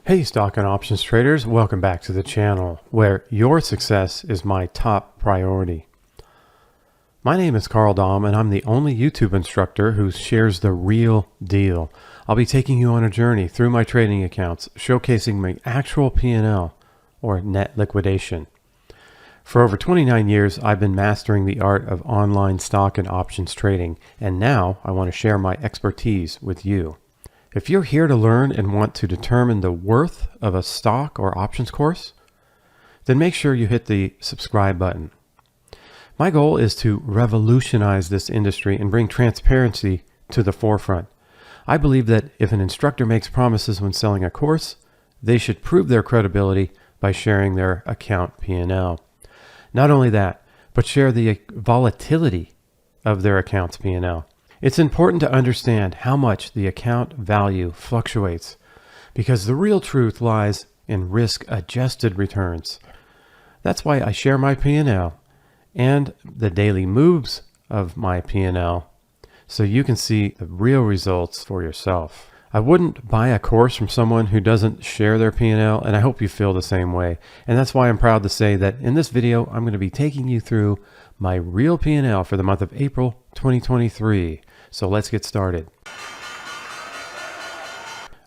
Hey stock and options traders, welcome back to the channel where your success is my top priority. My name is Karl Domm and I'm the only YouTube instructor who shares the real deal. I'll be taking you on a journey through my trading accounts, showcasing my actual P&L or net liquidation. For over 29 years, I've been mastering the art of online stock and options trading, and now I want to share my expertise with you. If you're here to learn and want to determine the worth of a stock or options course, then make sure you hit the subscribe button. My goal is to revolutionize this industry and bring transparency to the forefront. I believe that if an instructor makes promises when selling a course, they should prove their credibility by sharing their account P&L. Not only that, but share the volatility of their account's P&L. It's important to understand how much the account value fluctuates because the real truth lies in risk-adjusted returns. That's why I share my P&L and the daily moves of my P&L so you can see the real results for yourself. I wouldn't buy a course from someone who doesn't share their P&L, and I hope you feel the same way. And that's why I'm proud to say that in this video, I'm going to be taking you through my real P&L for the month of April 2023. So let's get started.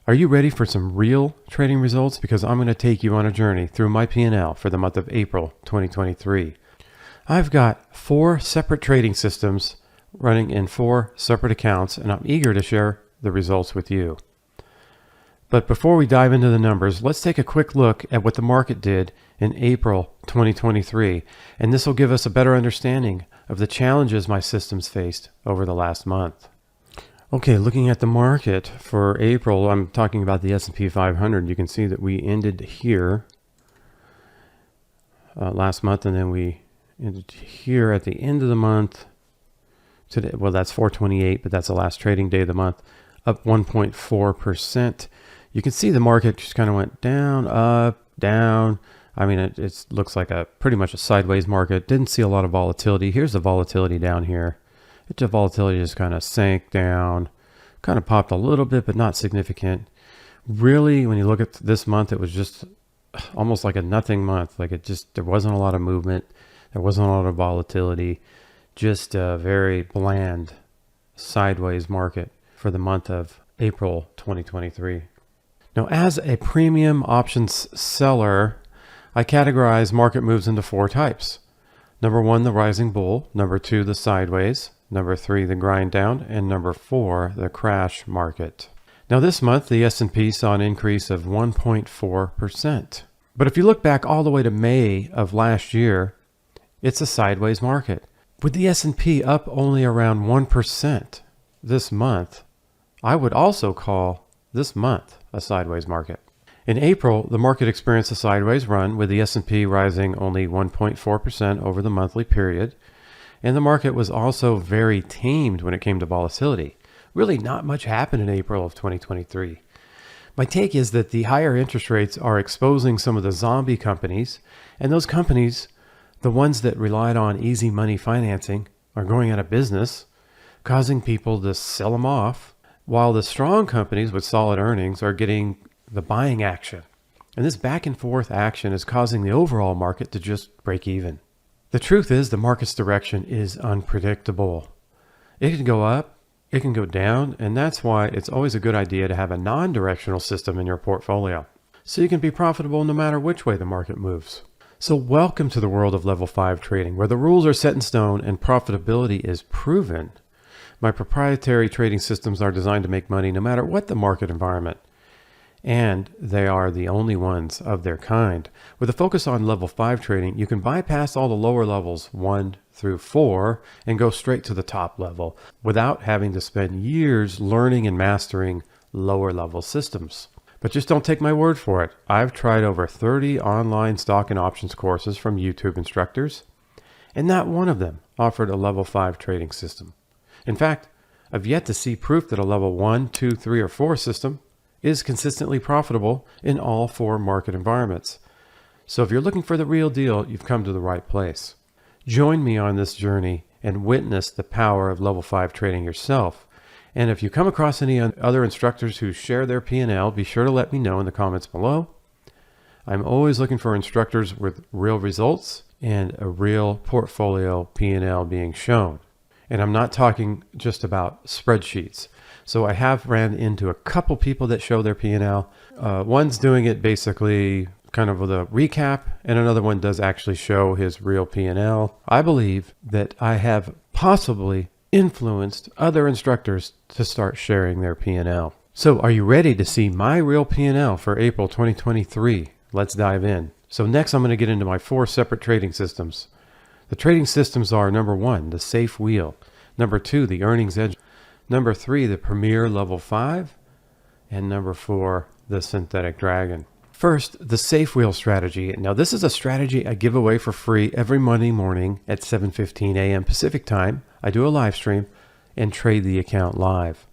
Are you ready for some real trading results? Because I'm going to take you on a journey through my P&L for the month of April 2023. I've got 4 separate trading systems running in 4 separate accounts, and I'm eager to share the results with you. But before we dive into the numbers, let's take a quick look at what the market did in April 2023, and this will give us a better understanding of the challenges my systems faced over the last month. Okay, looking at the market for April, I'm talking about the S&P 500. You can see that we ended here last month, and then we ended here at the end of the month. Today, well, that's 428, but that's the last trading day of the month, up 1.4%. You can see the market just kind of went down, up, down. I mean, it looks like pretty much a sideways market. Didn't see a lot of volatility. Here's the volatility down here. The volatility just kind of sank down, kind of popped a little bit, but not significant. Really, when you look at this month, it was just almost like a nothing month. Like there wasn't a lot of movement. There wasn't a lot of volatility. Just a very bland sideways market for the month of April 2023. Now, as a premium options seller, I categorize market moves into 4 types. Number 1, the rising bull. Number 2, the sideways. Number 3, the grind down. And number 4, the crash market. Now this month, the S&P saw an increase of 1.4%. But if you look back all the way to May of last year, it's a sideways market. With the S&P up only around 1% this month, I would also call this month a sideways market. In April, the market experienced a sideways run with the S&P rising only 1.4% over the monthly period. And the market was also very tamed when it came to volatility. Really not much happened in April of 2023. My take is that the higher interest rates are exposing some of the zombie companies, and those companies, the ones that relied on easy money financing, are going out of business, causing people to sell them off, while the strong companies with solid earnings are getting the buying action. And this back and forth action is causing the overall market to just break even. The truth is the market's direction is unpredictable. It can go up, it can go down, and that's why it's always a good idea to have a non-directional system in your portfolio, so you can be profitable no matter which way the market moves. So welcome to the world of level 5 trading, where the rules are set in stone and profitability is proven. My proprietary trading systems are designed to make money no matter what the market environment. And they are the only ones of their kind. With a focus on level 5 trading, you can bypass all the lower levels 1 through 4 and go straight to the top level without having to spend years learning and mastering lower level systems. But just don't take my word for it. I've tried over 30 online stock and options courses from YouTube instructors, and not one of them offered a level 5 trading system. In fact, I've yet to see proof that a level 1, 2, 3, or 4 system is consistently profitable in all 4 market environments. So if you're looking for the real deal, you've come to the right place. Join me on this journey and witness the power of level 5 trading yourself And if you come across any other instructors who share their P&L, be sure to let me know in the comments below. I'm always looking for instructors with real results and a real portfolio P&L being shown. And I'm not talking just about spreadsheets. So I have ran into a couple people that show their P&L. One's doing it basically kind of with a recap, and another one does actually show his real P&L. I believe that I have possibly influenced other instructors to start sharing their P&L. So are you ready to see my real P&L for April 2023? Let's dive in. So next I'm going to get into my 4 separate trading systems. The trading systems are number 1, the safe wheel. Number 2, the earnings edge. Number 3, the premier level 5. And number 4, the synthetic dragon. First, the safe wheel strategy. Now this is a strategy I give away for free every Monday morning at 7:15 a.m. Pacific time. I do a live stream and trade the account live.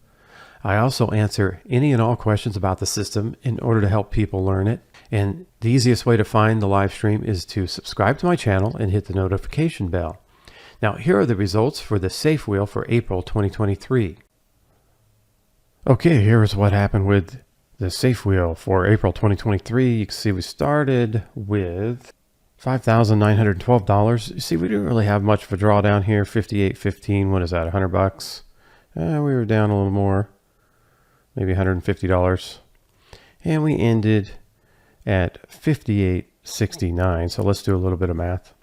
I also answer any and all questions about the system in order to help people learn it. And the easiest way to find the live stream is to subscribe to my channel and hit the notification bell. Now here are the results for the safe wheel for April 2023. Okay, here's what happened with the safe wheel for April 2023. You can see we started with $5,912. You see, we didn't really have much of a drawdown here. 58.15. What is that? $100. We were down a little more, maybe $150. And we ended at 58.69. So let's do a little bit of math.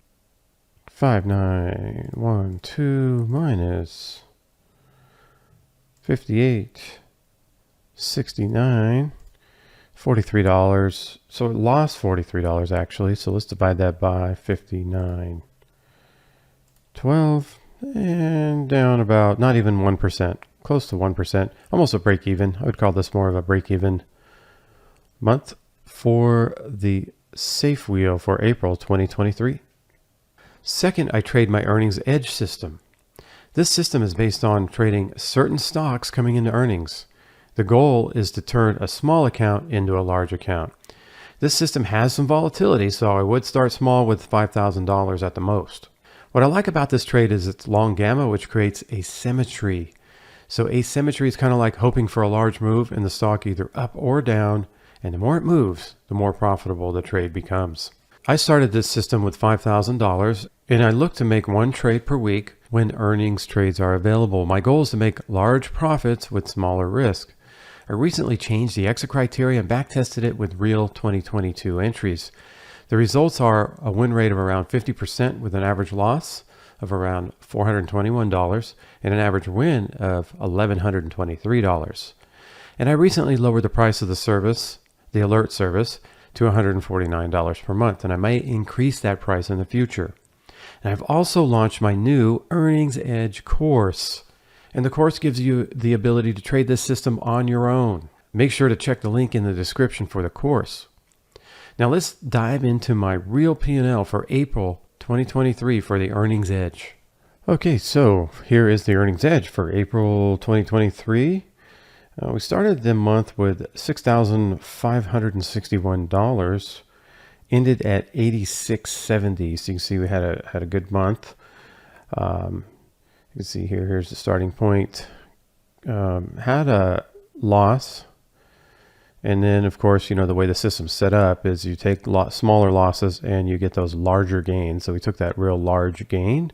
5912 minus 58.69, $43. So it lost $43 actually. So let's divide that by 59.12 and down about not even 1%, close to 1%, almost a break even. I would call this more of a break even month for the safe wheel for April 2023. Second, I trade my earnings edge system. This system is based on trading certain stocks coming into earnings. The goal is to turn a small account into a large account. This system has some volatility, so I would start small with $5,000 at the most. What I like about this trade is its long gamma, which creates asymmetry. So asymmetry is kind of like hoping for a large move in the stock either up or down, and the more it moves, the more profitable the trade becomes. I started this system with $5,000, and I look to make one trade per week when earnings trades are available. My goal is to make large profits with smaller risk. I recently changed the exit criteria and backtested it with real 2022 entries. The results are a win rate of around 50% with an average loss of around $421 and an average win of $1,123. And I recently lowered the price of the service, the alert service, to $149 per month, and I may increase that price in the future. And I've also launched my new Earnings Edge course. And the course gives you the ability to trade this system on your own. Make sure to check the link in the description for the course. Now let's dive into my real P&L for April 2023 for the Earnings Edge. Okay, so here is the Earnings Edge for April 2023. We started the month with $6,561, ended at $86.70. So you can see we had a good month. You can see here's the starting point. Had a loss, and then of course, the way the system's set up is you take smaller losses and you get those larger gains. So we took that real large gain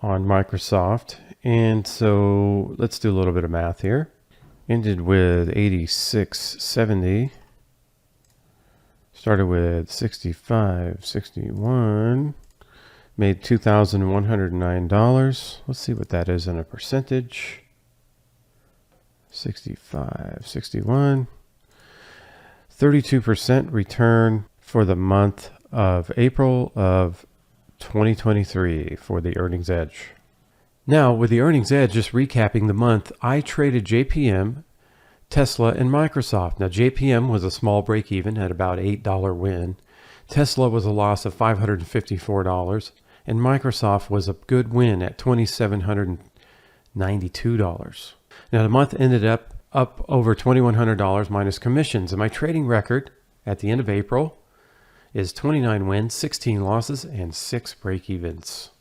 on Microsoft, and so let's do a little bit of math here. Ended with 86.70. Started with 65.61. Made $2,109. Let's see what that is in a percentage. 65.61. 32% return for the month of April of 2023 for the Earnings Edge. Now, with the Earnings Edge, just recapping the month, I traded JPM, Tesla, and Microsoft. Now, JPM was a small break even at about $8 win. Tesla was a loss of $554, and Microsoft was a good win at $2,792. Now, the month ended up over $2,100 minus commissions, and my trading record at the end of April is 29 wins, 16 losses, and 6 break evens.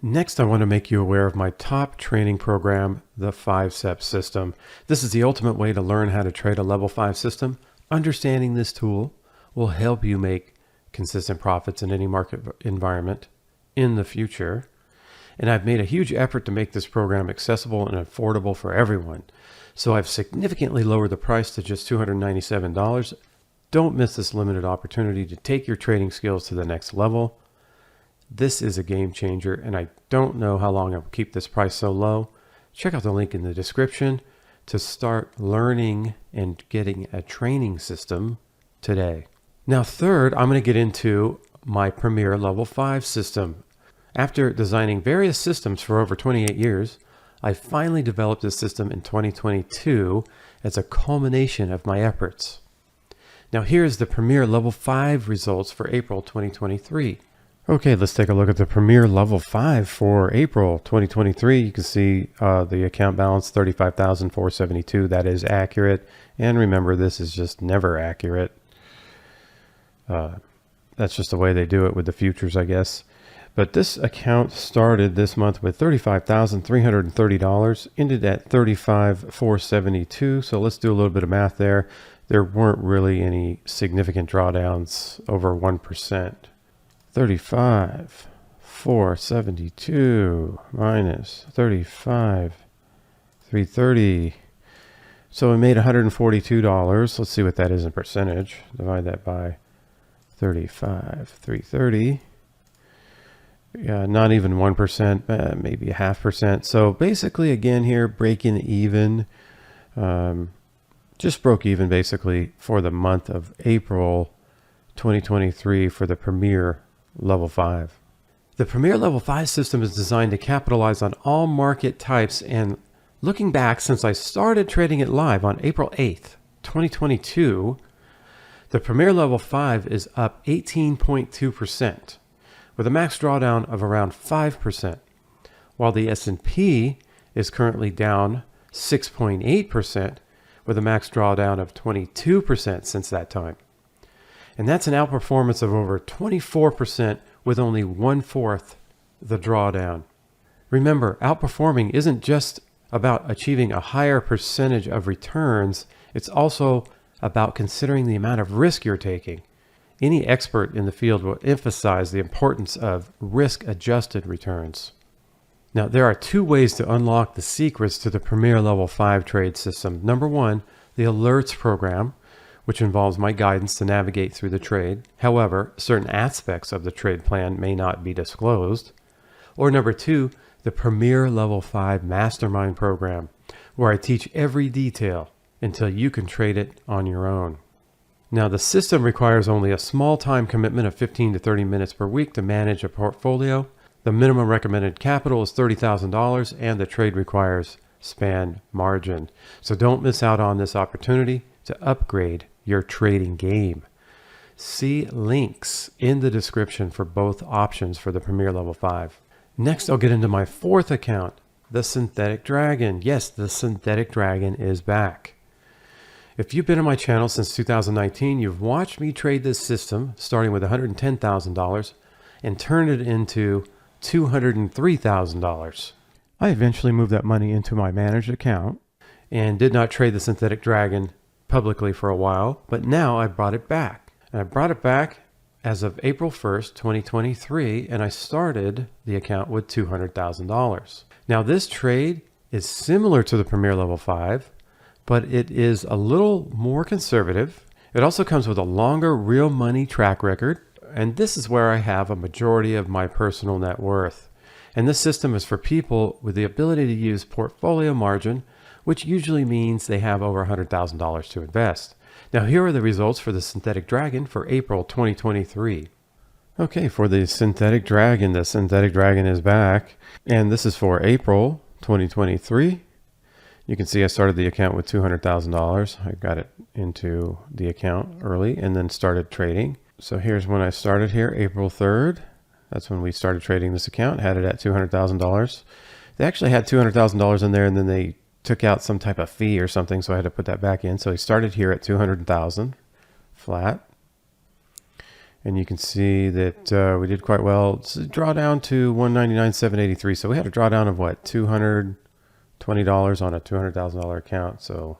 Next, I want to make you aware of my top training program, the 5-Step System. This is the ultimate way to learn how to trade a level 5 system. Understanding this tool will help you make consistent profits in any market environment in the future. And I've made a huge effort to make this program accessible and affordable for everyone. So I've significantly lowered the price to just $297. Don't miss this limited opportunity to take your trading skills to the next level. This is a game changer, and I don't know how long I will keep this price so low. Check out the link in the description to start learning and getting a training system today. Now, third, I'm going to get into my Premier Level 5 system. After designing various systems for over 28 years, I finally developed this system in 2022 as a culmination of my efforts. Now, here's the Premier Level 5 results for April 2023. Okay, let's take a look at the Premier Level 5 for April 2023. You can see the account balance, $35,472. That is accurate. And remember, this is just never accurate. That's just the way they do it with the futures, I guess. But this account started this month with $35,330, ended at $35,472. So let's do a little bit of math there. There weren't really any significant drawdowns over 1%. 35,472 minus 35,330. So we made $142. Let's see what that is in percentage. Divide that by 35,330. Yeah, not even 1%, maybe a 0.5%. So basically, again here, breaking even. Just broke even basically for the month of April 2023 for the Premier Level 5. The Premier Level 5 system is designed to capitalize on all market types, and looking back since I started trading it live on April 8th, 2022, the Premier Level 5 is up 18.2% with a max drawdown of around 5%, while the S&P is currently down 6.8% with a max drawdown of 22% since that time. And that's an outperformance of over 24% with only 1/4 the drawdown. Remember, outperforming isn't just about achieving a higher percentage of returns. It's also about considering the amount of risk you're taking. Any expert in the field will emphasize the importance of risk-adjusted returns. Now, there are two ways to unlock the secrets to the Premier Level 5 trade system. Number one, the alerts program, which involves my guidance to navigate through the trade. However, certain aspects of the trade plan may not be disclosed. Or number two, the Premier Level 5 Mastermind program, where I teach every detail until you can trade it on your own. Now, the system requires only a small time commitment of 15 to 30 minutes per week to manage a portfolio. The minimum recommended capital is $30,000, and the trade requires span margin. So don't miss out on this opportunity to upgrade your trading game. See links in the description for both options for the Premier Level 5. Next, I'll get into my fourth account, the Synthetic Dragon. Yes, the Synthetic Dragon is back. If you've been on my channel since 2019, you've watched me trade this system starting with $110,000 and turn it into $203,000. I eventually moved that money into my managed account and did not trade the Synthetic Dragon publicly for a while, but now I brought it back. And I brought it back as of April 1st, 2023, and I started the account with $200,000. Now, this trade is similar to the Premier Level 5, but it is a little more conservative. It also comes with a longer real money track record, and this is where I have a majority of my personal net worth. And this system is for people with the ability to use portfolio margin, which usually means they have over $100,000 to invest. Now, here are the results for the Synthetic Dragon for April 2023. Okay, for the Synthetic Dragon is back, and this is for April 2023. You can see I started the account with $200,000. I got it into the account early and then started trading. So here's when I started here, April 3rd. That's when we started trading this account, had it at $200,000. They actually had $200,000 in there, and then they took out some type of fee or something, so I had to put that back in. So he started here at $200,000 flat. And you can see that we did quite well. It's a drawdown to $199,783. So we had a drawdown of what, $220 on a $200,000 account. So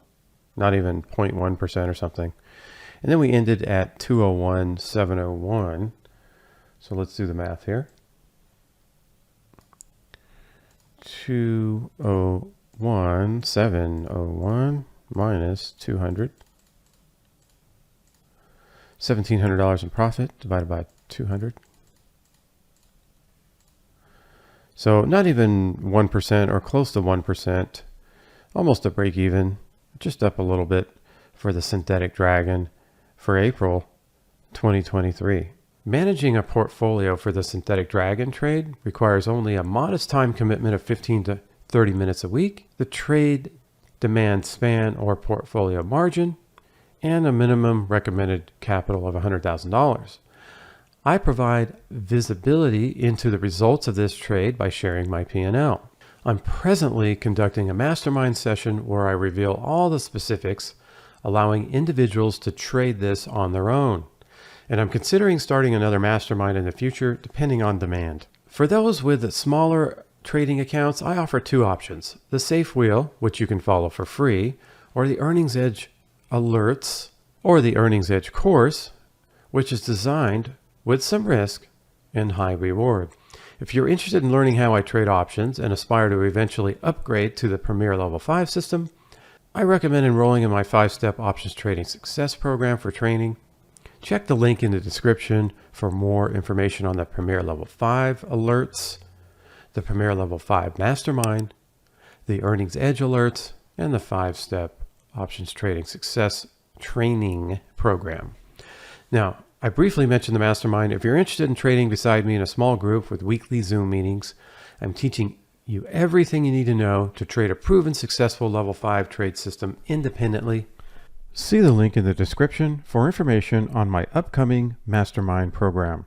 not even 0.1% or something. And then we ended at 201,701. So let's do the math here. 201,701 minus 200. $1,700 in profit divided by 200. So not even 1% or close to 1%, almost a break even, just up a little bit for the synthetic dragon for April 2023. Managing a portfolio for the synthetic dragon trade requires only a modest time commitment of 15 to 30 minutes a week. The trade demand span or portfolio margin and a minimum recommended capital of $100,000. I provide visibility into the results of this trade by sharing my P&L. I'm presently conducting a mastermind session where I reveal all the specifics, allowing individuals to trade this on their own. And I'm considering starting another mastermind in the future, depending on demand. For those with smaller trading accounts, I offer two options: the Safe Wheel, which you can follow for free, or the Earnings Edge Alerts, or the Earnings Edge course, which is designed with some risk and high reward. If you're interested in learning how I trade options and aspire to eventually upgrade to the Premier Level 5 system, I recommend enrolling in my 5-step options trading success program for training. Check the link in the description for more information on the Premier Level 5 alerts, the Premier Level 5 Mastermind, the Earnings Edge Alerts, and the 5-step options trading success training program. Now, I briefly mentioned the mastermind. If you're interested in trading beside me in a small group with weekly Zoom meetings, I'm teaching you everything you need to know to trade a proven successful level 5 trade system independently. See the link in the description for information on my upcoming mastermind program.